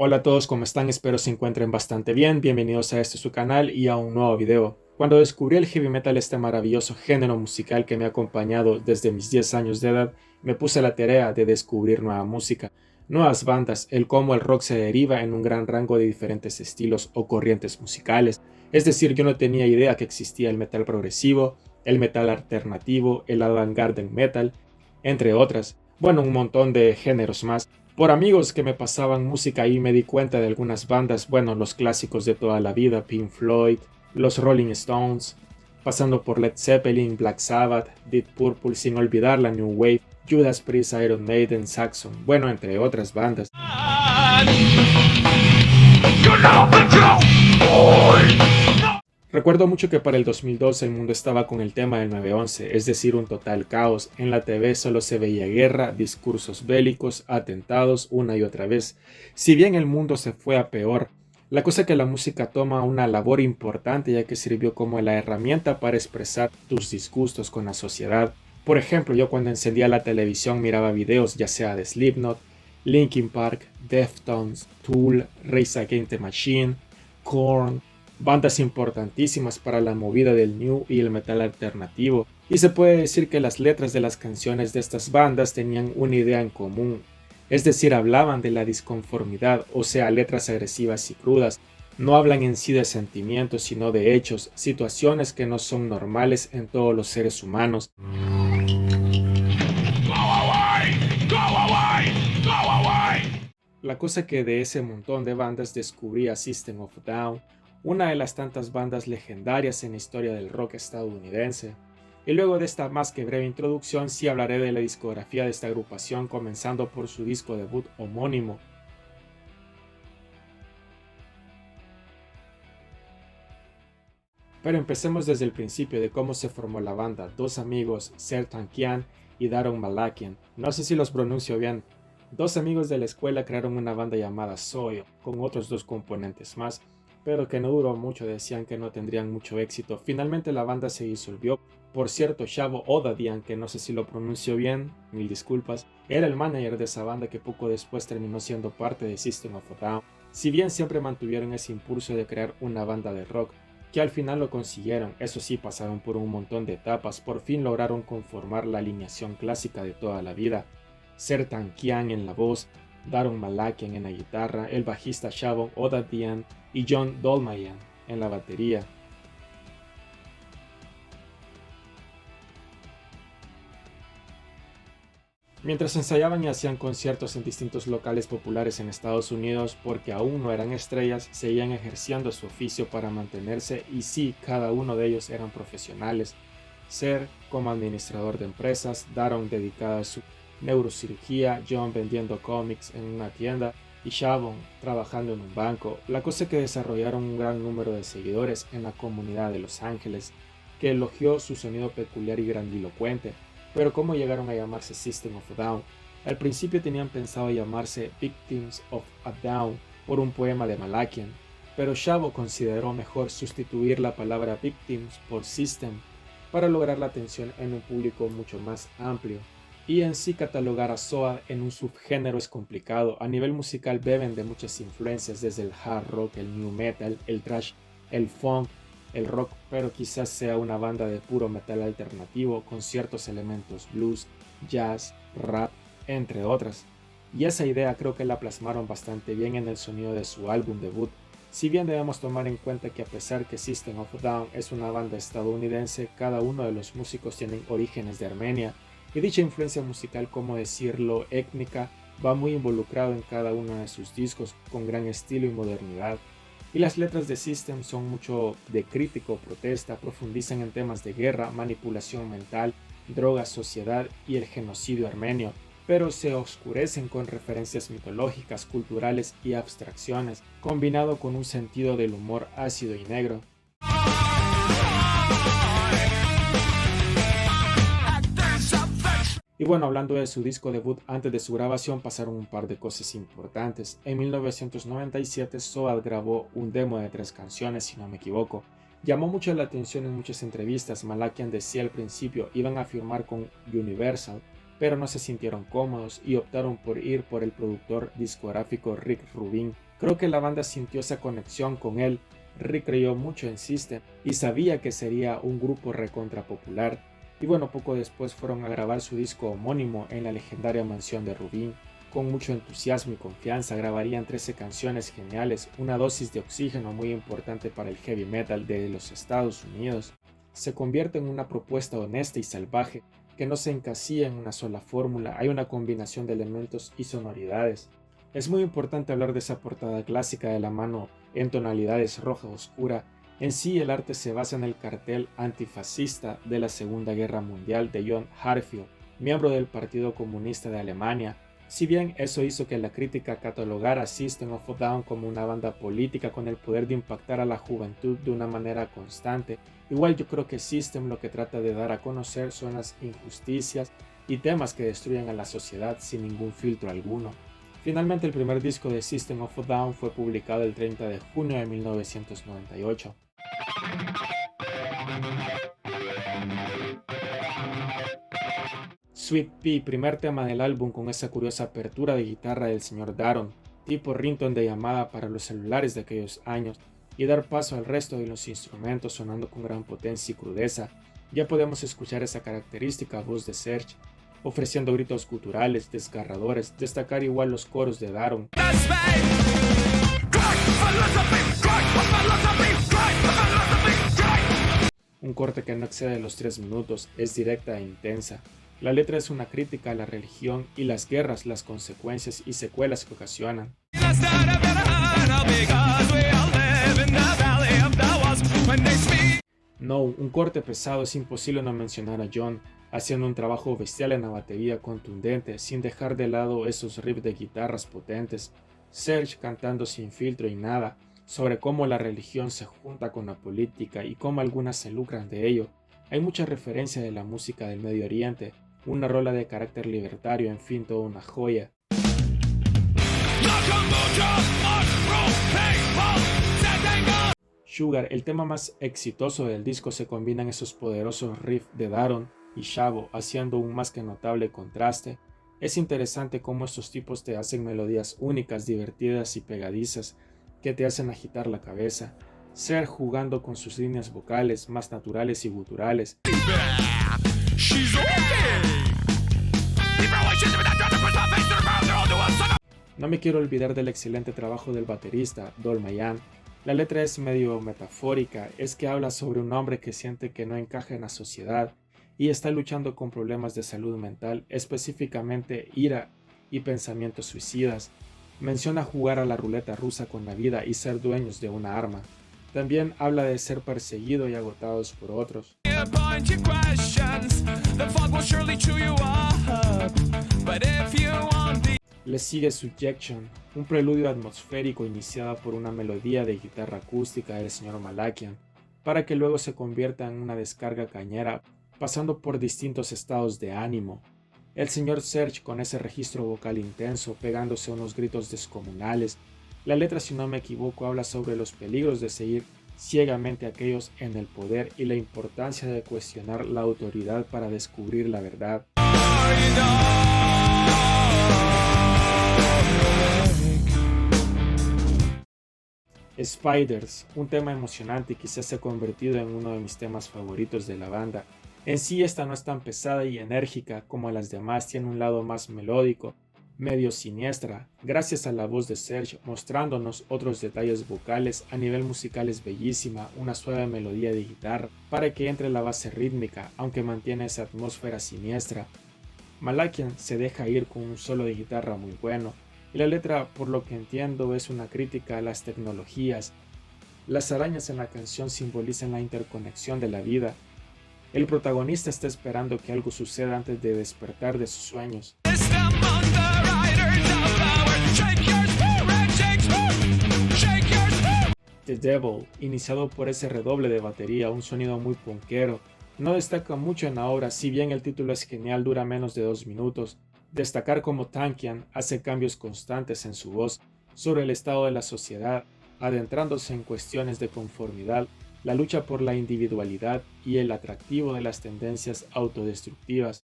Hola a todos, ¿cómo están? Espero se encuentren bastante bien. Bienvenidos a este su canal y a un nuevo video. Cuando descubrí el heavy metal, este maravilloso género musical que me ha acompañado desde mis 10 años de edad, me puse a la tarea de descubrir nueva música, nuevas bandas, el cómo el rock se deriva en un gran rango de diferentes estilos o corrientes musicales. Es decir, yo no tenía idea que existía el metal progresivo, el metal alternativo, el avant-garde metal, entre otras. Bueno, un montón de géneros más. Por amigos que me pasaban música y me di cuenta de algunas bandas, bueno, los clásicos de toda la vida, Pink Floyd, los Rolling Stones, pasando por Led Zeppelin, Black Sabbath, Deep Purple, sin olvidar la New Wave, Judas Priest, Iron Maiden, Saxon, bueno, entre otras bandas. Recuerdo mucho que para el 2002 el mundo estaba con el tema del 9/11, es decir, un total caos. En la TV solo se veía guerra, discursos bélicos, atentados una y otra vez. Si bien el mundo se fue a peor, la cosa es que la música toma una labor importante ya que sirvió como la herramienta para expresar tus disgustos con la sociedad. Por ejemplo, yo cuando encendía la televisión miraba videos ya sea de Slipknot, Linkin Park, Deftones, Tool, Rage Against the Machine, Korn, bandas importantísimas para la movida del new y el metal alternativo, y se puede decir que las letras de las canciones de estas bandas tenían una idea en común, es decir, hablaban de la disconformidad, o sea, letras agresivas y crudas. No hablan en sí de sentimientos, sino de hechos, situaciones que no son normales en todos los seres humanos. La cosa que de ese montón de bandas descubrí a System of a Down, una de las tantas bandas legendarias en la historia del rock estadounidense. Y luego de esta más que breve introducción, sí hablaré de la discografía de esta agrupación, comenzando por su disco debut homónimo. Pero empecemos desde el principio de cómo se formó la banda. Dos amigos, Sertan Kian y Daron Malakian. No sé si los pronuncio bien. Dos amigos de la escuela crearon una banda llamada Soyo, con otros dos componentes más, pero que no duró mucho, decían que no tendrían mucho éxito. Finalmente la banda se disolvió. Por cierto, Shavo Odadjian, que no sé si lo pronuncio bien, mil disculpas, era el manager de esa banda que poco después terminó siendo parte de System of a Down. Si bien siempre mantuvieron ese impulso de crear una banda de rock, que al final lo consiguieron, eso sí, pasaron por un montón de etapas, por fin lograron conformar la alineación clásica de toda la vida. Sertan Kian en la voz, Daron Malakian en la guitarra, el bajista Shavon Odadjian y John Dolmayan en la batería. Mientras ensayaban y hacían conciertos en distintos locales populares en Estados Unidos, porque aún no eran estrellas, seguían ejerciendo su oficio para mantenerse y sí, cada uno de ellos eran profesionales. Ser como administrador de empresas, Daron dedicada a su neurocirugía, John vendiendo cómics en una tienda y Shavon trabajando en un banco. La cosa es que desarrollaron un gran número de seguidores en la comunidad de Los Ángeles, que elogió su sonido peculiar y grandilocuente. Pero ¿cómo llegaron a llamarse System of a Down? Al principio tenían pensado llamarse Victims of a Down por un poema de Malakian, pero Shavo consideró mejor sustituir la palabra Victims por System para lograr la atención en un público mucho más amplio. Y en sí catalogar a Soa en un subgénero es complicado. A nivel musical beben de muchas influencias, desde el hard rock, el new metal, el thrash, el funk, el rock, pero quizás sea una banda de puro metal alternativo con ciertos elementos blues, jazz, rap, entre otras. Y esa idea creo que la plasmaron bastante bien en el sonido de su álbum debut. Si bien debemos tomar en cuenta que a pesar que System of a Down es una banda estadounidense, cada uno de los músicos tienen orígenes de Armenia, y dicha influencia musical, como decirlo, étnica, va muy involucrado en cada uno de sus discos con gran estilo y modernidad. Y las letras de System son mucho de crítico, protesta, profundizan en temas de guerra, manipulación mental, drogas, sociedad y el genocidio armenio, pero se oscurecen con referencias mitológicas, culturales y abstracciones, combinado con un sentido del humor ácido y negro. Y bueno, hablando de su disco debut, antes de su grabación pasaron un par de cosas importantes. En 1997 Soad grabó un demo de 3 canciones, si no me equivoco. Llamó mucho la atención en muchas entrevistas. Malakian decía al principio iban a firmar con Universal, pero no se sintieron cómodos y optaron por ir por el productor discográfico Rick Rubin, Creo que la banda sintió esa conexión con él. Rick creyó mucho en System y sabía que sería un grupo recontra popular. Y bueno, poco después fueron a grabar su disco homónimo en la legendaria mansión de Rubin. Con mucho entusiasmo y confianza grabarían 13 canciones geniales, una dosis de oxígeno muy importante para el heavy metal de los Estados Unidos. Se convierte en una propuesta honesta y salvaje, que no se encasilla en una sola fórmula, hay una combinación de elementos y sonoridades. Es muy importante hablar de esa portada clásica de la mano en tonalidades roja oscura. En sí, el arte se basa en el cartel antifascista de la Segunda Guerra Mundial de John Heartfield, miembro del Partido Comunista de Alemania. Si bien eso hizo que la crítica catalogara a System of a Down como una banda política con el poder de impactar a la juventud de una manera constante, igual yo creo que System lo que trata de dar a conocer son las injusticias y temas que destruyen a la sociedad sin ningún filtro alguno. Finalmente, el primer disco de System of a Down fue publicado el 30 de junio de 1998. Sweet Pea, primer tema del álbum con esa curiosa apertura de guitarra del señor Daron, tipo ringtone de llamada para los celulares de aquellos años, y dar paso al resto de los instrumentos sonando con gran potencia y crudeza. Ya podemos escuchar esa característica voz de Serge, ofreciendo gritos guturales, desgarradores, destacar igual los coros de Daron. Un corte que no excede los 3 minutos, es directa e intensa. La letra es una crítica a la religión y las guerras, las consecuencias y secuelas que ocasionan. No, un corte pesado, es imposible no mencionar a John, haciendo un trabajo bestial en la batería contundente, sin dejar de lado esos riffs de guitarras potentes. Serge cantando sin filtro y nada, sobre cómo la religión se junta con la política y cómo algunas se lucran de ello. Hay mucha referencia de la música del Medio Oriente, una rola de carácter libertario, en fin, toda una joya. Sugar, el tema más exitoso del disco, se combinan esos poderosos riffs de Daron y Shavo, haciendo un más que notable contraste. Es interesante cómo estos tipos te hacen melodías únicas, divertidas y pegadizas, que te hacen agitar la cabeza. Ser jugando con sus líneas vocales más naturales y guturales. No me quiero olvidar del excelente trabajo del baterista, Dol Mayan. La letra es medio metafórica, es que habla sobre un hombre que siente que no encaja en la sociedad y está luchando con problemas de salud mental, específicamente ira y pensamientos suicidas. Menciona jugar a la ruleta rusa con la vida y ser dueños de una arma. También habla de ser perseguido y agotados por otros. Le sigue Subjection, un preludio atmosférico iniciado por una melodía de guitarra acústica del señor Malakian, para que luego se convierta en una descarga cañera, pasando por distintos estados de ánimo. El señor Serge con ese registro vocal intenso, pegándose unos gritos descomunales. La letra, si no me equivoco, habla sobre los peligros de seguir ciegamente a aquellos en el poder y la importancia de cuestionar la autoridad para descubrir la verdad. Spiders, un tema emocionante y quizás se ha convertido en uno de mis temas favoritos de la banda. En sí esta no es tan pesada y enérgica como las demás, tiene un lado más melódico, medio siniestra, gracias a la voz de Serge mostrándonos otros detalles vocales. A nivel musical es bellísima, una suave melodía de guitarra para que entre la base rítmica, aunque mantiene esa atmósfera siniestra. Malakian se deja ir con un solo de guitarra muy bueno, y la letra, por lo que entiendo, es una crítica a las tecnologías. Las arañas en la canción simbolizan la interconexión de la vida. El protagonista está esperando que algo suceda antes de despertar de sus sueños. The Devil, iniciado por ese redoble de batería, un sonido muy punkero, no destaca mucho en la obra, si bien el título es genial, dura menos de 2 minutos. Destacar cómo Tankian hace cambios constantes en su voz sobre el estado de la sociedad, adentrándose en cuestiones de conformidad, la lucha por la individualidad y el atractivo de las tendencias autodestructivas.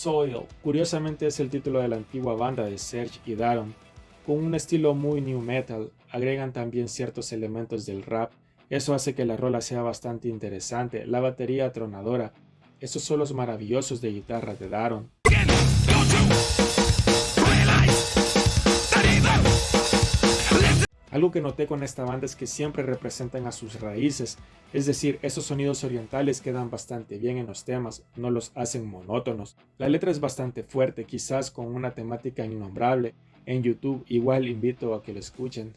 Soil, curiosamente es el título de la antigua banda de Serj y Daron. Con un estilo muy new metal, agregan también ciertos elementos del rap. Eso hace que la rola sea bastante interesante, la batería atronadora, esos solos maravillosos de guitarra de Daron. Algo que noté con esta banda es que siempre representan a sus raíces, es decir, esos sonidos orientales quedan bastante bien en los temas, no los hacen monótonos. La letra es bastante fuerte, quizás con una temática innombrable. En YouTube igual invito a que lo escuchen.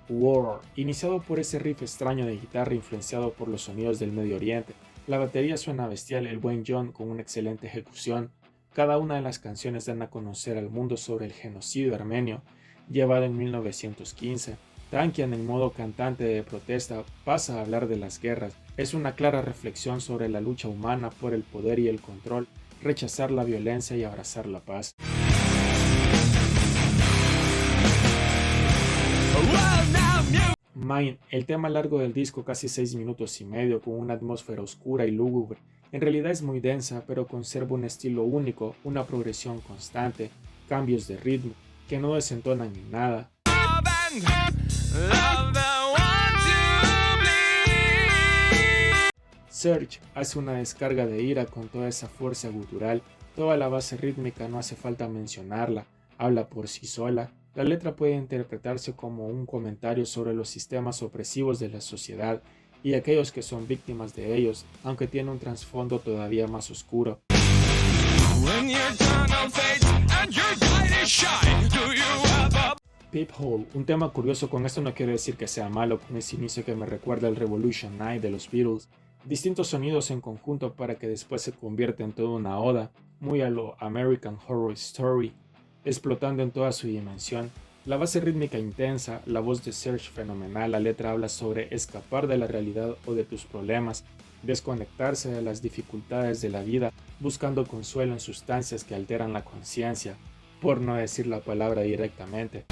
War, iniciado por ese riff extraño de guitarra influenciado por los sonidos del Medio Oriente. La batería suena bestial, el buen John con una excelente ejecución. Cada una de las canciones dan a conocer al mundo sobre el genocidio armenio, llevado en 1915. Tankian en modo cantante de protesta pasa a hablar de las guerras. Es una clara reflexión sobre la lucha humana por el poder y el control, rechazar la violencia y abrazar la paz. Mine, el tema largo del disco, casi 6 minutos y medio, con una atmósfera oscura y lúgubre. En realidad es muy densa, pero conserva un estilo único, una progresión constante, cambios de ritmo, que no desentonan en nada. Serj hace una descarga de ira con toda esa fuerza gutural, toda la base rítmica no hace falta mencionarla, habla por sí sola. La letra puede interpretarse como un comentario sobre los sistemas opresivos de la sociedad y aquellos que son víctimas de ellos, aunque tiene un trasfondo todavía más oscuro. Peephole, un tema curioso, con esto no quiero decir que sea malo, con ese inicio que me recuerda al Revolution 9 de los Beatles, distintos sonidos en conjunto para que después se convierta en toda una oda, muy a lo American Horror Story, explotando en toda su dimensión. La base rítmica intensa, la voz de Serj fenomenal, la letra habla sobre escapar de la realidad o de tus problemas, desconectarse de las dificultades de la vida, buscando consuelo en sustancias que alteran la conciencia, por no decir la palabra directamente.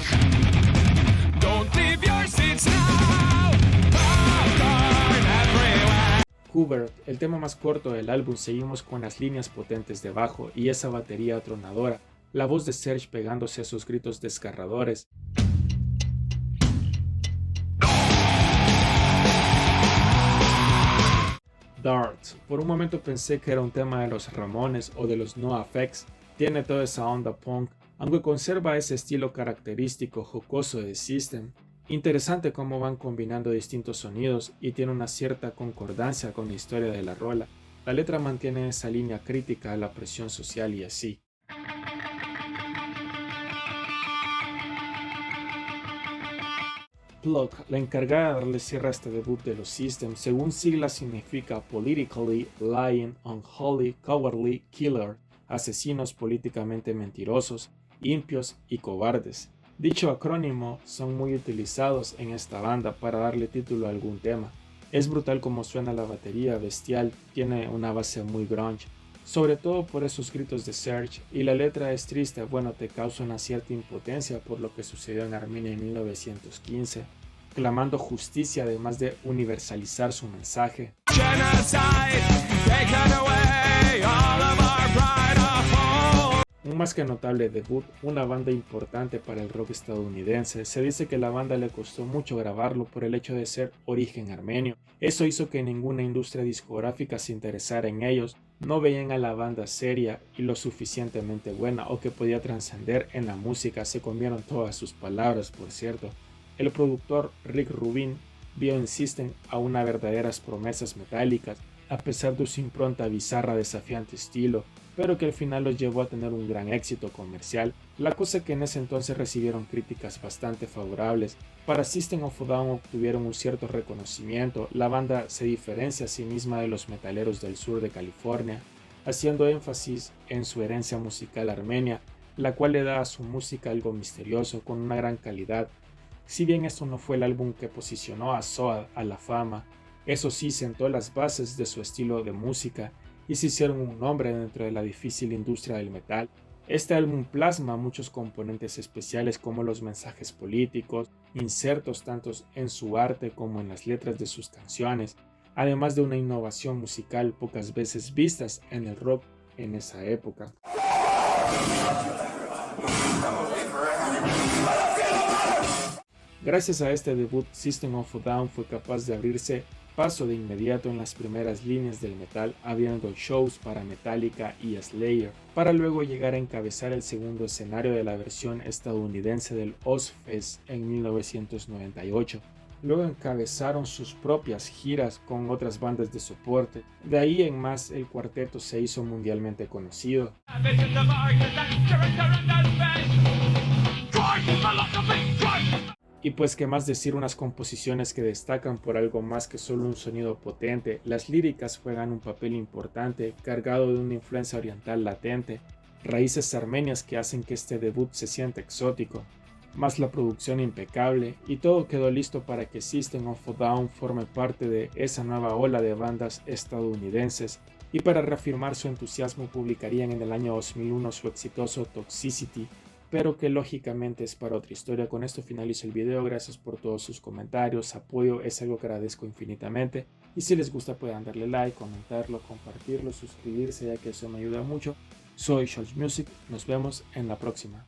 Hubert, el tema más corto del álbum, seguimos con las líneas potentes de bajo y esa batería atronadora, la voz de Serj pegándose a esos gritos desgarradores. Darts, por un momento pensé que era un tema de los Ramones o de los NoFX, tiene toda esa onda punk, aunque conserva ese estilo característico jocoso de System. Interesante cómo van combinando distintos sonidos y tiene una cierta concordancia con la historia de la rola. La letra mantiene esa línea crítica a la presión social y así. Plug, la encargada de darle cierre a este debut de los System, según siglas significa Politically Lying, Unholy, Cowardly Killer, asesinos políticamente mentirosos, impios y cobardes. Dicho acrónimo son muy utilizados en esta banda para darle título a algún tema. Es brutal como suena la batería, bestial, tiene una base muy grunge, sobre todo por esos gritos de Serj, y la letra es triste, bueno, te causa una cierta impotencia por lo que sucedió en Armenia en 1915, clamando justicia además de universalizar su mensaje. Un más que notable debut, una banda importante para el rock estadounidense. Se dice que la banda le costó mucho grabarlo por el hecho de ser origen armenio. Eso hizo que ninguna industria discográfica se interesara en ellos, no veían a la banda seria y lo suficientemente buena o que podía trascender en la música, se comieron todas sus palabras, por cierto. El productor Rick Rubin vio en System a unas verdaderas promesas metálicas, a pesar de su impronta bizarra, desafiante estilo, pero que al final los llevó a tener un gran éxito comercial. La cosa que en ese entonces recibieron críticas bastante favorables. Para System of a Down obtuvieron un cierto reconocimiento, la banda se diferencia a sí misma de los metaleros del sur de California, haciendo énfasis en su herencia musical armenia, la cual le da a su música algo misterioso, con una gran calidad. Si bien esto no fue el álbum que posicionó a Soad a la fama, eso sí sentó las bases de su estilo de música y se hicieron un nombre dentro de la difícil industria del metal. Este álbum plasma muchos componentes especiales como los mensajes políticos, insertos tanto en su arte como en las letras de sus canciones, además de una innovación musical pocas veces vistas en el rock en esa época. Gracias a este debut, System of a Down fue capaz de abrirse paso de inmediato en las primeras líneas del metal, abriendo shows para Metallica y Slayer, para luego llegar a encabezar el segundo escenario de la versión estadounidense del Ozzfest en 1998. Luego encabezaron sus propias giras con otras bandas de soporte. De ahí en más, el cuarteto se hizo mundialmente conocido. Y pues qué más decir, unas composiciones que destacan por algo más que solo un sonido potente. Las líricas juegan un papel importante, cargado de una influencia oriental latente, raíces armenias que hacen que este debut se sienta exótico, más la producción impecable, y todo quedó listo para que System of a Down forme parte de esa nueva ola de bandas estadounidenses, y para reafirmar su entusiasmo publicarían en el año 2001 su exitoso Toxicity, pero que lógicamente es para otra historia. Con esto finalizo el video, gracias por todos sus comentarios, apoyo, es algo que agradezco infinitamente, y si les gusta pueden darle like, comentarlo, compartirlo, suscribirse, ya que eso me ayuda mucho. Soy Scholz Music, nos vemos en la próxima.